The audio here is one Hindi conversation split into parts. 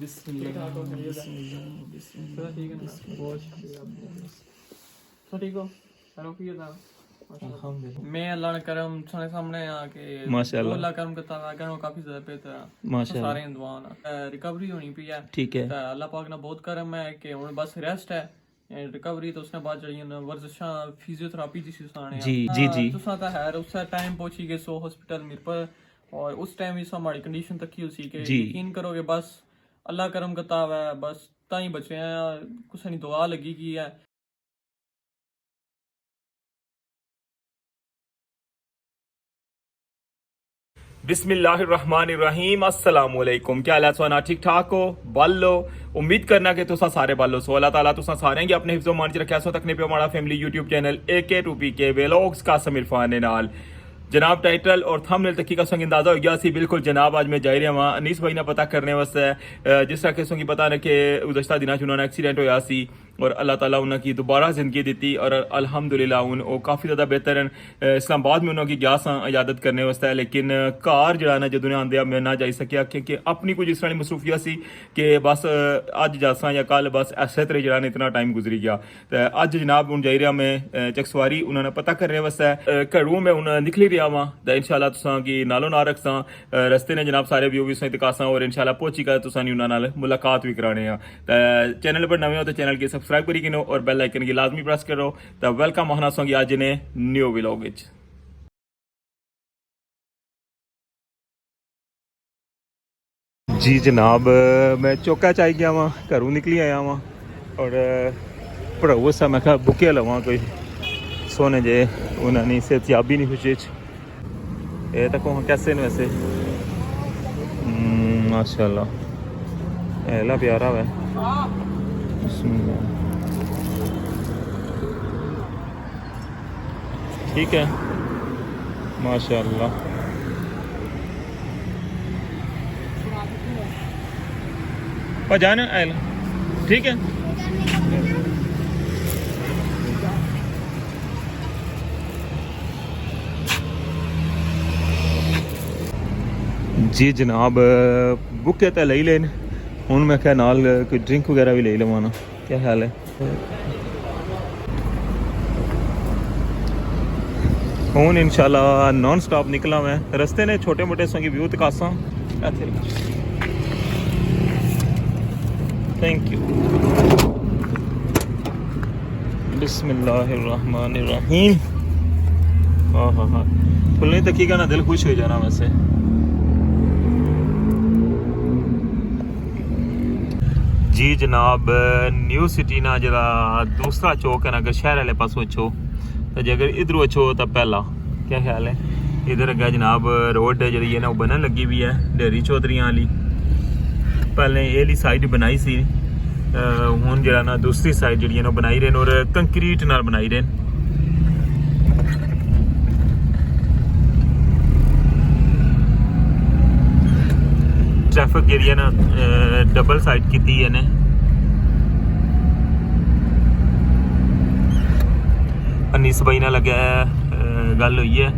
बिस्मिल्लाह बिस्मिल्लाह ठीक है ना बहुत शुक्रिया तो ठीक हो करो की था अल्हम्दुलिल्लाह मैं अल्लाह ने करम सुने सामने आके माशाल्लाह अल्लाह करम करता है कहनो काफी ज्यादा बेहतर है माशाल्लाह सारे दुआ रिकवरी होनी पई है ठीक है अल्लाह पाक ने बहुत करम है कि हुन बस रेस्ट है रिकवरी तो उसने बाद जड़ियां वर्जिशां फिजियोथेरेपी जिसी उसाने जी जी जी तुसा ता है उस टाइम पहुंची गए सो हॉस्पिटल मेरे पर और उस टाइम ही हमारी कंडीशन तक ही उसी के यकीन करोगे बस अल्लाह करम करता है बस ताई बचे हैं कुछ नहीं दुआ लगी की है बिस्मिल्लाहिर्रहमानिर्रहीम अस्सलामुअलैकुम क्या हाल है सोना ठीक ठाक हो बल्लो उम्मीद करना कि तुसा सारे बल्लो सो अल्लाह ताला तुसा सारे अपने हिफ्ज़ो मान च रखा सो तकने पे हमारा फैमिली यूट्यूब चैनल AK रूपी के व्लॉग्स का समीर फान ने नाल जनाब टाइटल और थंबनेल तक का संग अंदाजा हो गया सी बिल्कुल जनाब आज मैं जा रहा वहाँ अनीस भाई ने पता करने वास्ते जिस तरह के संगी पता ने कि गुज़श्ता दिनों उन्होंने एक्सीडेंट होया सी और अल्लाह ताला उन्होंने दोबारा जिंदगी दी और अल्हम्दुलिल्लाह उन काफ़ी ज़्यादा बेहतर हैं इस्लामाबाद में उन्होंने गया सा इजादत करने वास्ते लेकिन कार जरा ना जो आंदे मैं ना जाई सकिया क्योंकि अपनी कुछ इस तरह की मसरूफियत सी कि बस अज जासा या कल बस ऐसे तरह जरा इतना टाइम गुजरी गया तो अज जनाब हूँ जाई रहा मैं चकसवारी उन्होंने पता करने वास्ते घरों में हूँ निकली रहा वहाँ तो इंशाल्लाह तुसां की नालों ना रखसा रस्ते ने जनाब सारे व्यू भी दिखासा और इंशाल्लाह पहुंची कर तुसां उन्होंने मुलाकात भी कराने चैनल पर नवे हो तो चैनल की सब्सक्राइब करी किनो और बेल आइकन की लाजमी प्रेस करो तो वेलकम होना सोंगी अज ने न्यू व्लॉग विच जी जनाब मैं चौका चाई गया वहाँ घरों निकली आया वहाँ और पढ़ाओ सा मैं क्या बुके लवा कोई सोने जे उन्होंने सेहतयाबी नहीं खुशी ये तक कैसे न वैसे माशाल्लाह एला प्यारा है ठीक है माशाल्लाह पर जाना एल ठीक है जी जनाब बुके तो ले लेन हूँ मैं क्या नाल कोई ड्रिंक वगैरह भी ले लवाना क्या ख्याल है हूँ इंशाल्लाह नॉन स्टॉप निकला मैं रस्ते ने छोटे मोटे संगी व्यू तकासा थैंक यू बिस्मिल्लाहिर्रहमानिर्रहीम हाँ हाँ हाँ खुलने तक का ना दिल खुश हो जाना वैसे जी जनाब न्यू सिटी ना जरा दूसरा चौक है ना अगर शहर वाले पासों अच्छो तो जे अगर इधरों अच्छो तो पहला क्या ख्याल है इधर अगर जनाब रोड जी है ना वो बनन लगी हुई है डेरी चौधरी वाली पहले ये साइड बनाई सी हूँ जरा ना दूसरी साइड जी ना बनाई रहे और कंक्रीट नाल बनाई रहे ट्रैफिक जी ना डबल साइड की है ने अनीस भाई ना लगे गल हुई है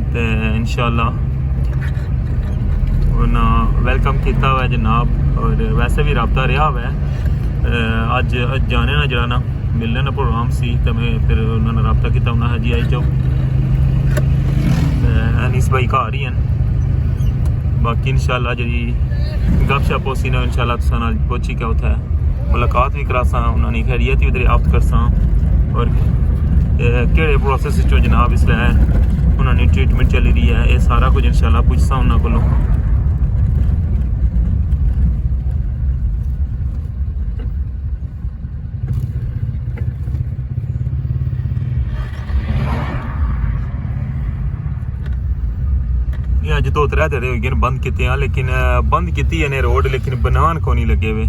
तो इंशाल्लाह उन्हें वेलकम किया हुआ है जनाब और वैसे भी रबता रहा हुआ है अज जाने ना जरा ना मिलने ना प्रोग्राम सी तो मैं फिर उन्होंने रबता किया उन्हें जी आई जाओ अनीस भाई घर ही हैं बाकी इंशाल्लाह जी गपशप होसी ना इंशाल्लाह तुसा नाल पहुंची के उठा मुलाकात भी करासा उन्होंने खैरियत भी दरियाफ्त करसा और केड़े प्रोसेस चो जनाब इसलिए उन्होंने ट्रीटमेंट चली रही है ये सारा कुछ इंशाल्लाह पूछसा उन्होंने कोलों अज 2-3 दिन हो गए बंद किए लेकिन बंद की ने रोड लेकिन बनान को नहीं लगे वे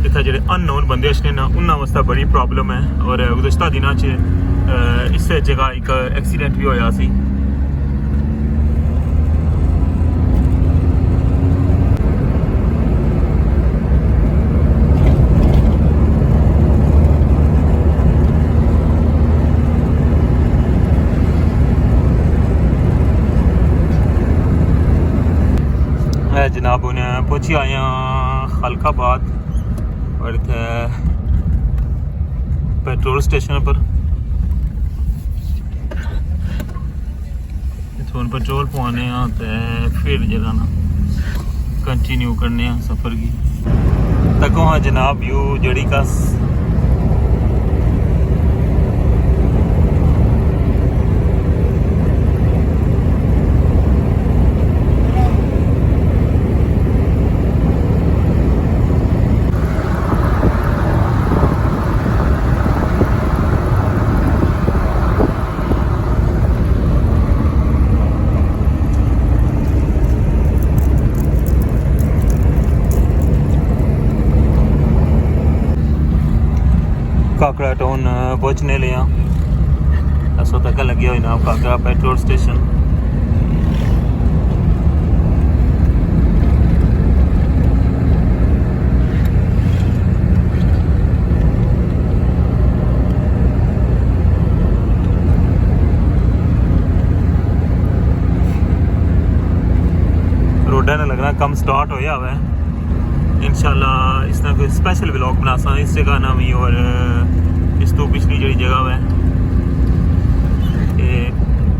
इतना जो अननोन बंदे अच्छे ना उन्होंने वास्ते बड़ी प्रॉब्लम है और गुज़श्ता दिनों इस जगह एक एक्सीडेंट भी होया सी जनाब उन्हें पहुंची आया खलकाबाद और इतने पेट्रोल स्टेशन पर इतों पेट्रोल पवाने फिर जगह ना कंटिन्यू करने सफ़र की तको हाँ जनाब यू जड़ी का काकड़ा टाउन पहुंचने लिया ऐसा तक लगे हुए ना काकड़ा पेट्रोल स्टेशन रोडा ने लगना कम स्टार्ट होया हुआ है इंशाल्लाह इस तरह कोई स्पेशल व्लॉग बना सा इस जगह ना भी और इस तो पिछली जी जगह है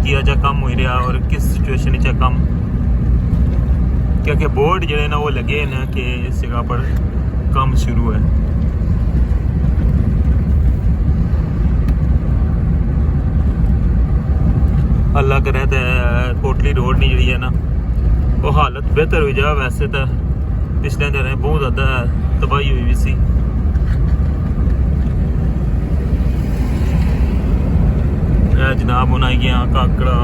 किया जा कम हो रहा और किस सिचुएशन च कम क्योंकि बोर्ड जो ना वो लगे ना कि इस जगह पर काम शुरू है अल्लाह करे तो कोटली रोड नहीं जी है ना वो हालत बेहतर हो जाए वैसे तो पिछले दिन बहुत ज़्यादा तबाही हुई सी जनाब हूँ आई गया काकड़ा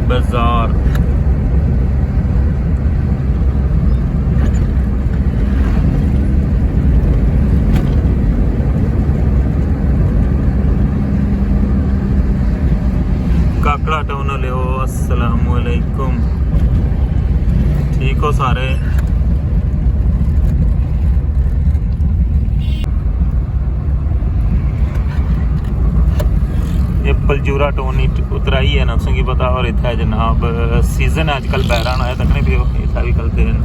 बाजार काकड़ा टाउन ले अस्सलाम वालेकुम ठीक हो सारे पलजूरा टाउन उतराई है ना की पता और इतना जनाब सीजन है अजकल बैरान आया तकने भी इतना भी करते हैं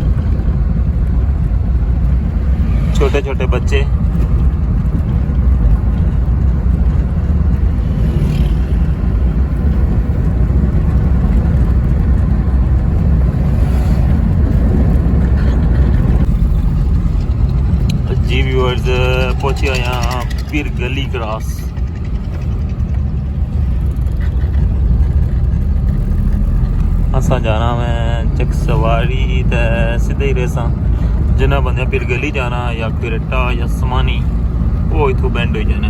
छोटे छोटे बच्चे जी व्यूअर्स पहुंचे यहाँ पीर गली क्रॉस असा जाना मैं चक सवारी तो सीधे ही रेसा जिन्हें बंदे फिर गली जाना या फिर अट्टा या समानी वो इतों बैंड हो जाना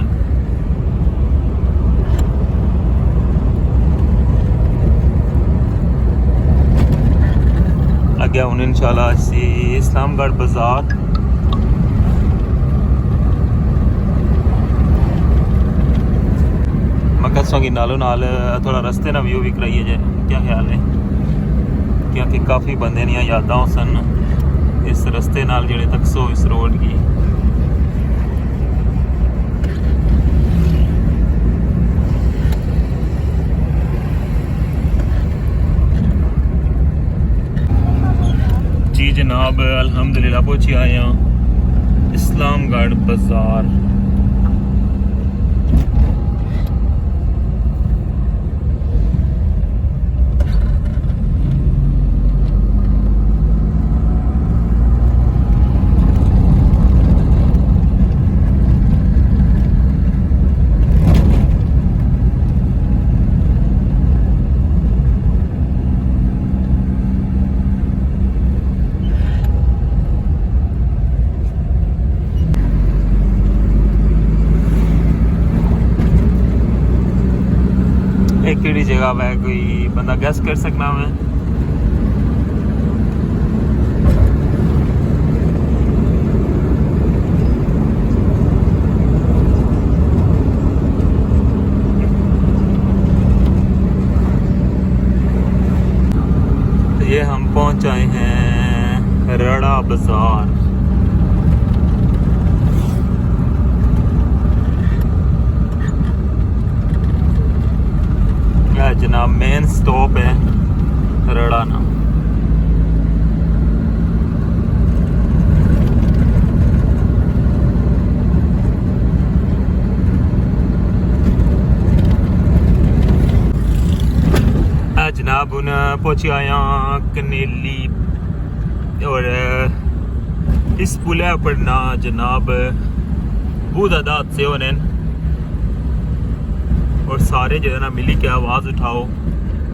अगे हूँ इंशाल्लाह असी इस्लामगढ़ बाजार मैं कसोंगी नालों नाल थोड़ा रस्ते ना व्यू भी कराइए जाए क्या ख्याल है क्योंकि काफ़ी बंदे दियां यादां सन इस रस्ते नाल जेड़े तक सो इस रोड की जी जनाब अल्हम्दुलिल्लाह पहुंची आए हैं इस्लामगढ़ बाजार एक केड़ी जगह है कोई बंदा गैस कर सकना है ये हम पहुंच आए हैं रड़ा बाजार जनाब मेन स्टॉप है रड़ा ना जनाब हूँ पहुँचे आया कनेली और इस पुलै पर ना जनाब बहुत ज़्यादा हादसे होने और सारे जो ना मिली के आवाज़ उठाओ।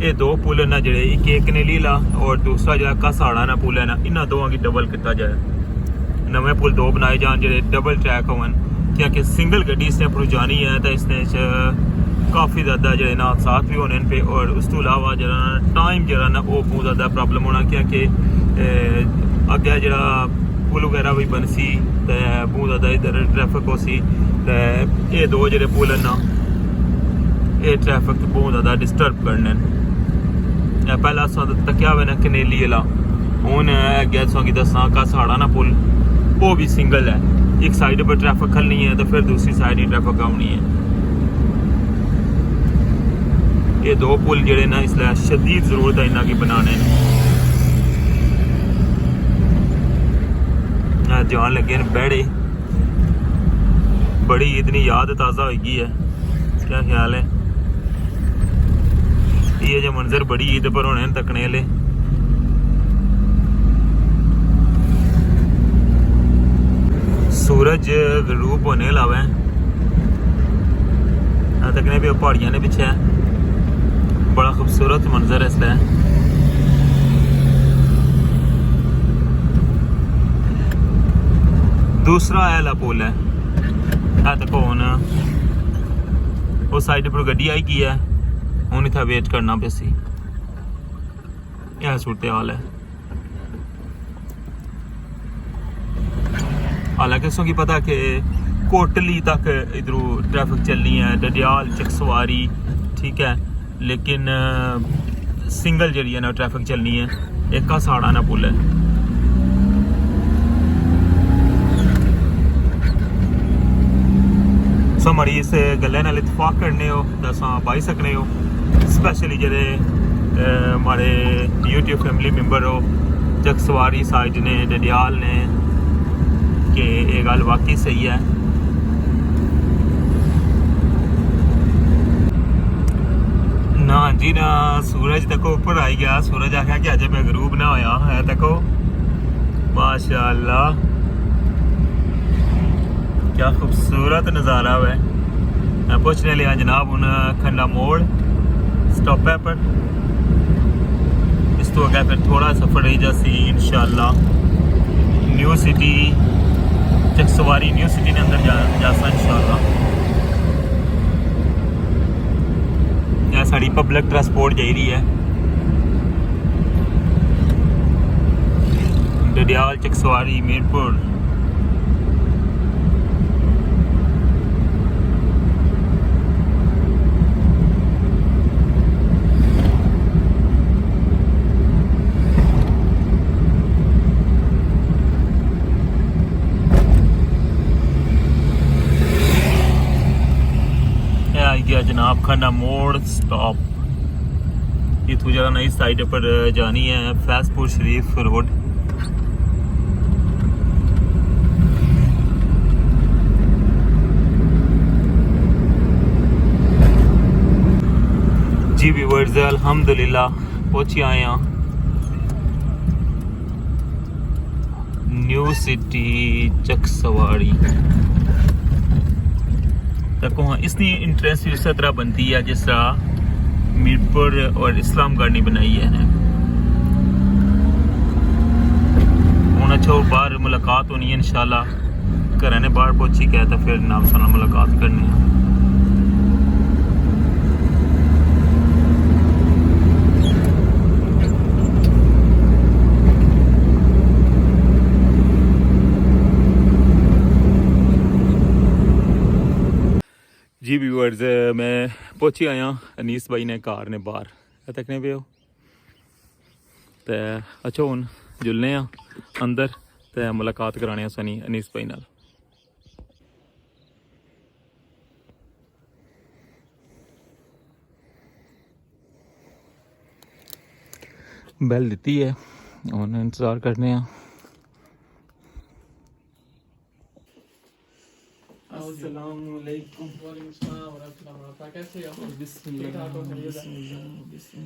ये दो पुल ना जेह्ड़े एक कनेली ला और दूसरा जो कासाड़ा ना पुल है ना इन्होंने दोवां गी डबल किया जाए। नवे पुल दो बनाए जान जेह्ड़े डबल ट्रैक होवन क्योंकि सिंगल गड्डी इसने पर जानी है तो इसने काफ़ी ज़्यादा जो ना हादसा भी होने पे और उस तो अलावा जो टाइम जो ना वो बहुत ज़्यादा प्रॉब्लम होना क्योंकि अगे जो पुल वगैरह भी बनसी तो बहुत ज़्यादा इधर ट्रैफिक हो सी तो ये दो जो पुल ना ये ट्रैफिक बहुत ज़्यादा डिस्टर्ब करने पहला तकिया हुआ ना कनेली वाला हूँ अगे तुसेंगी दसा कासाड़ा ना पुल वो भी सिंगल है। एक साइड पर ट्रैफिक खलनी है तो फिर दूसरी साइड ही ट्रैफिक आनी है। ये दो पुल जेड़े ना इसलिए शदीद जरूरत है इन्हों की बनाने जान लगे न बैड़े बड़ी इतनी याद ताज़ा हो गई है। क्या ख्याल है ये जो मंजर बड़ी ईद पर होने तकने वाले सूरज गरूब होने लावे तकने भी पहाड़ियाँ ने पीछे है बड़ा खूबसूरत मंजर है इसलिए। दूसरा ऐला पुल है देखो हूँ उस साइड पर गड्डी आई की है हूँ इतना वेट करना पेसी यह सूरत हाल है। हालांकि इसों की पता कि कोटली तक इधरों ट्रैफिक चलनी है डडियाल चकसवारी ठीक है लेकिन सिंगल जरिए ना ट्रैफिक चलनी है एक कासाड़ा ना पुल है। सो मड़ी इस गल्ले नाल इतफाक करने हो दसा पाई सकने हो स्पैशली जेह्ड़े हमारे यूट्यूब फैमिली मेंबर हो चकसवारी साइड ने डडियाल ने कि ये गल वाकई सही है। ना जी ना सूरज तको ऊपर आई गया सूरज आख्या कि अजय मैं गरूब ना होया है तको माशाअल्लाह क्या खूबसूरत नज़ारा है। मैं पूछने लिया जनाब हूँ खंडा मोड़ स्टॉप है पर इस तो अगर फिर थोड़ा सफ़र रही जासी इंशाअल्लाह new city Chakswari new city ने अंदर जासा इंशाअल्लाह। यह साड़ी पब्लिक ट्रांसपोर्ट जा रही है डडियाल चकसवारी मीरपुर। गया जनाब खंडा मोड़ स्टॉप इतों जरा नई साइड पर जानी है फैजपुर शरीफ रोड। जी व्यूअर्स अल्हम्दुलिल्लाह पहुंचे आए हैं न्यू सिटी चकसवाड़ी तक। हाँ इसकी इंट्रेंस भी उस तरह बनती है जिस तरह मीरपुर और इस्लामगढ़ ने बनाई है। हूँ अच्छा बाहर मुलाकात होनी है इंशाल्लाह घर ने बाहर पहुंची गया तो फिर नाम साल मुलाकात करनी है। जी व्यूअर्स मैं पहुंची आया अनीस भाई ने कार ने बाहर तकने पे हो तो अच्छा हूँ जुलने अंदर तो मुलाकात कराने सनी अनीस भाई नाल। बैल दी है और इंतज़ार करने अस्सलामुअलैकुम। कैसे हो? ठीक ठाक हो? खैरियत है?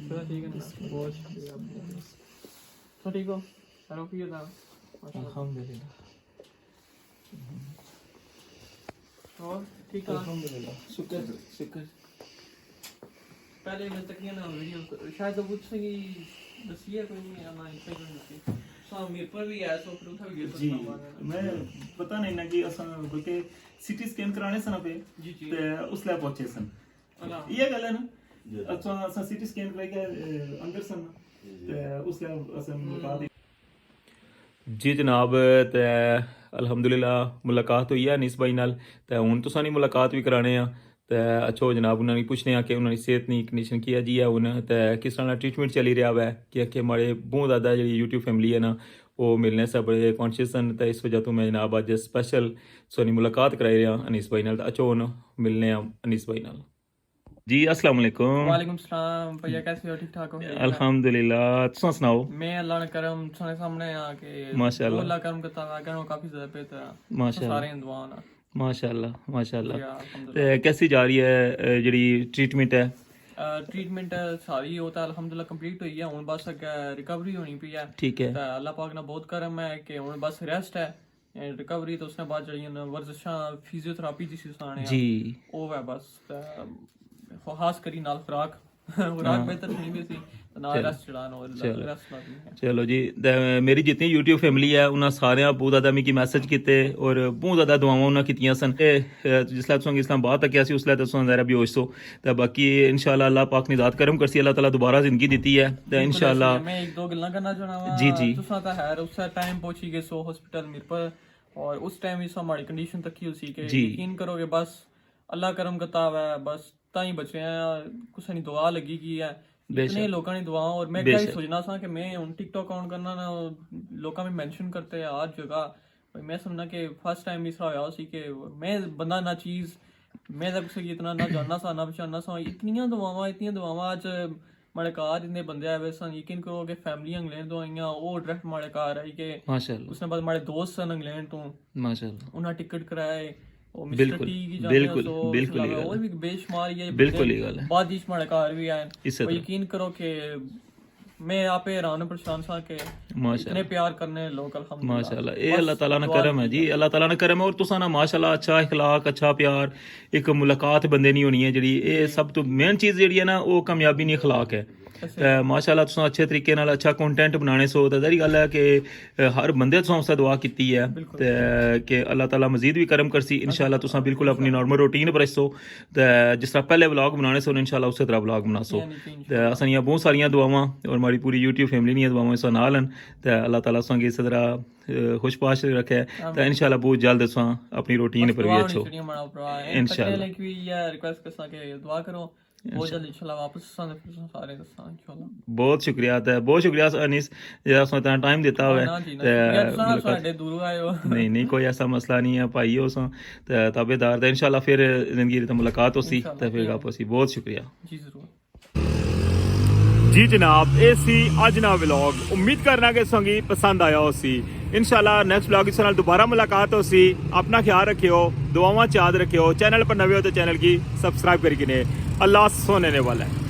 चलो ठीक है ना, बहुत शुक्रिया आपका। तो ठीक हो? करो की था अल्हम्दुलिल्लाह और ठीक ठाक? अल्हम्दुलिल्लाह शुक्र शुक्र पहले मैं तक ना वीडियो शायद तो कुछ सही दसिए कोई नहीं आना इतना ही दसी सो मेरे पर भी ऐसा फिर उठा वीडियो जी मैं पता नहीं ना कि असा बल्कि सिटी स्कैन कराने सन पे जी जी ते उसले पहुंचे सन ये गल है ना अच्छा असा सिटी स्कैन कराई के अंदर सन ते उसले असा मुलाकात जी जनाब ते अल्हम्दुलिल्लाह मुलाकात हुई है अनीस भाई नाल ते हुण तुसां नी मुलाकात भी कराने आ ते अच्छो जनाब उन्होंने पुछने आ कि उन्होंने सेहत नी कंडीशन की जी है हुण ते किस तरह ट्रीटमेंट चली रहा है कि हमारे बहुत ज़्यादा जी यूट्यूब फैमिली है ना वो मिलने से बड़े कॉन्शियस हैं तो इस वजह तो मैं जनाब अज स्पैशल सोनी मुलाकात कराई रहा अनीस भाई नाल अच्छो हुण मिलने आ अनीस भाई नाल जी अस्सलाम वालेकुम वालेकुम सलाम भैया कैसे हो ठीक ठाक हो अल्हम्दुलिल्लाह तुसां सुनाओ मैं अल्लाह ने करम सारे सामने आके माशाअल्लाह अल्लाह करम करता है करो काफी ज्यादा बेहतर है माशाअल्लाह सारे दुआ ना माशाअल्लाह माशाअल्लाह या अल्हम्दुलिल्लाह ते कैसी जा रही है जी ट्रीटमेंट है ट्रीटमेंट सारी होता है अल्हम्दुलिल्लाह कंप्लीट हुई है हुन बस अगे रिकवरी होनी पई है ठीक है ते अल्लाह पाक ने बहुत करम है कि हुन बस रेस्ट है रिकवरी तो उसने बाद जड़ियां वर्जिशां फिजियोथेरेपी जिसी साने जी ओ है बस खास करी नाल खुराक खुराक बेहतर नहीं भी सी नाल रेस्ट चलाना और रेस्ट लानी है चलो जी ते मेरी जितनी यूट्यूब फैमिली है उन्हें सारे बहुत ज़्यादा मिगी मैसेज किते और बहुत ज़्यादा दुआवां उन्हें कीतियां सन जिसलै तुसें इस्लामाबाद तक आसी उसलै तुसें ज़रा बेहोश सो ते बाकी इंशाल्लाह अल्लाह पाक ने ज़ात करम करसी अल्लाह ताला दोबारा जिंदगी दी है ते इंशाल्लाह मैं एक दो गल्लां करना चाहना जी जी तुसा ता है उस टाइम पहुंची गए सो हॉस्पिटल मेरे पर और उस टाइम ही हमारी कंडीशन तक ही उसी के यकीन करोगे बस अल्लाह करम करता है बस ताई बचे हैं कुछ नहीं दुआ लगी की है इतने लोगों ने दुआ और मैं क्या ही सोचना था कि मैं उन टिकटॉक अकाउंट करना ना लोगों में मेंशन करते हैं आज जगह मैं समझना कि फर्स्ट टाइम इस होया उसी के मैं बंदा ना चीज मैं तक से इतना ना जानना सा ना पहचानना सा इतनी दुआवां आज माड़े घर इतने बंदे आए सन यकीन करो कि फैमिली इंग्लैंड तो आईयां वो डायरेक्ट माड़े घर आई के माशाल्लाह उसने बाद माड़े दोस्त सन इंग्लैंड तो माशाल्लाह उन्हें टिकट कराए बिल्कुल बिल्कुल बिल्कुल और भी बेशुमार ये बिल्कुल ये गल है बाद इस माड़े घर भी आए और यकीन करो कि मैं आपे हैरान परेशान सा के इतने प्यार करने लोग अल्हम्दुलिल्लाह माशाल्लाह ये अल्लाह ताला ने करम है जी अल्लाह ताला ने करम है और तुसा ना माशाल्लाह अच्छा इखलाक अच्छा प्यार एक मुलाकात बंदे नहीं होनी है जी ये सब तो मेन चीज जी है ना वो कामयाबी नहीं इखलाक है माशाल्लाह तुसा अच्छे तरीके नाल अच्छा कंटेंट बनाने सो ते ज़ाहिर गल है कि हर बंदे तुसा उससे दुआ कीती है ते कि अल्लाह ताला मजीद भी करम करसी इंशाल्लाह तुसा बिल्कुल अपनी नॉर्मल रूटीन पर रसो ते जिस तरह पहले व्लॉग बनाने सो इंशाल्लाह उसी तरह व्लॉग बनासो ते असां बहुत सारियां दुआवां और हमारी पूरी यूट्यूब फैमिली नी दुआवां इस नाल हन ते अल्लाह ताला तुसा इस तरह खुश पाश रखे ते इंशाल्लाह बहुत जल्द तुसा अपनी रूटीन पर भी अच्छो इंशाल्लाह रिक्वेस्ट करसा के दुआ करो बहुत जल्दी इंशाल्लाह वापस सारे इंशाल्लाह बहुत शुक्रिया ते बहुत शुक्रिया अनीस जेड़ा तुसा इतना टाइम देता हुआ साडे दूर आए हो नहीं नहीं कोई ऐसा मसला नहीं है भाई हो ते ताबेदार ते इंशाल्लाह फिर जिंदगी दी मुलाकात होसी ते फिर वापस बहुत शुक्रिया जी जरूर जी जनाब ये सी अज ना व्लॉग उम्मीद करना कि संगी पसंद आया हो सी इंशाल्लाह नेक्स्ट व्लॉग इस नाल दोबारा मुलाकात हो सी अपना ख्याल रखियो दुआवां याद रखियो चैनल पर नवे हो तो चैनल की सब्सक्राइब करके अल्लाह सोने वाला है।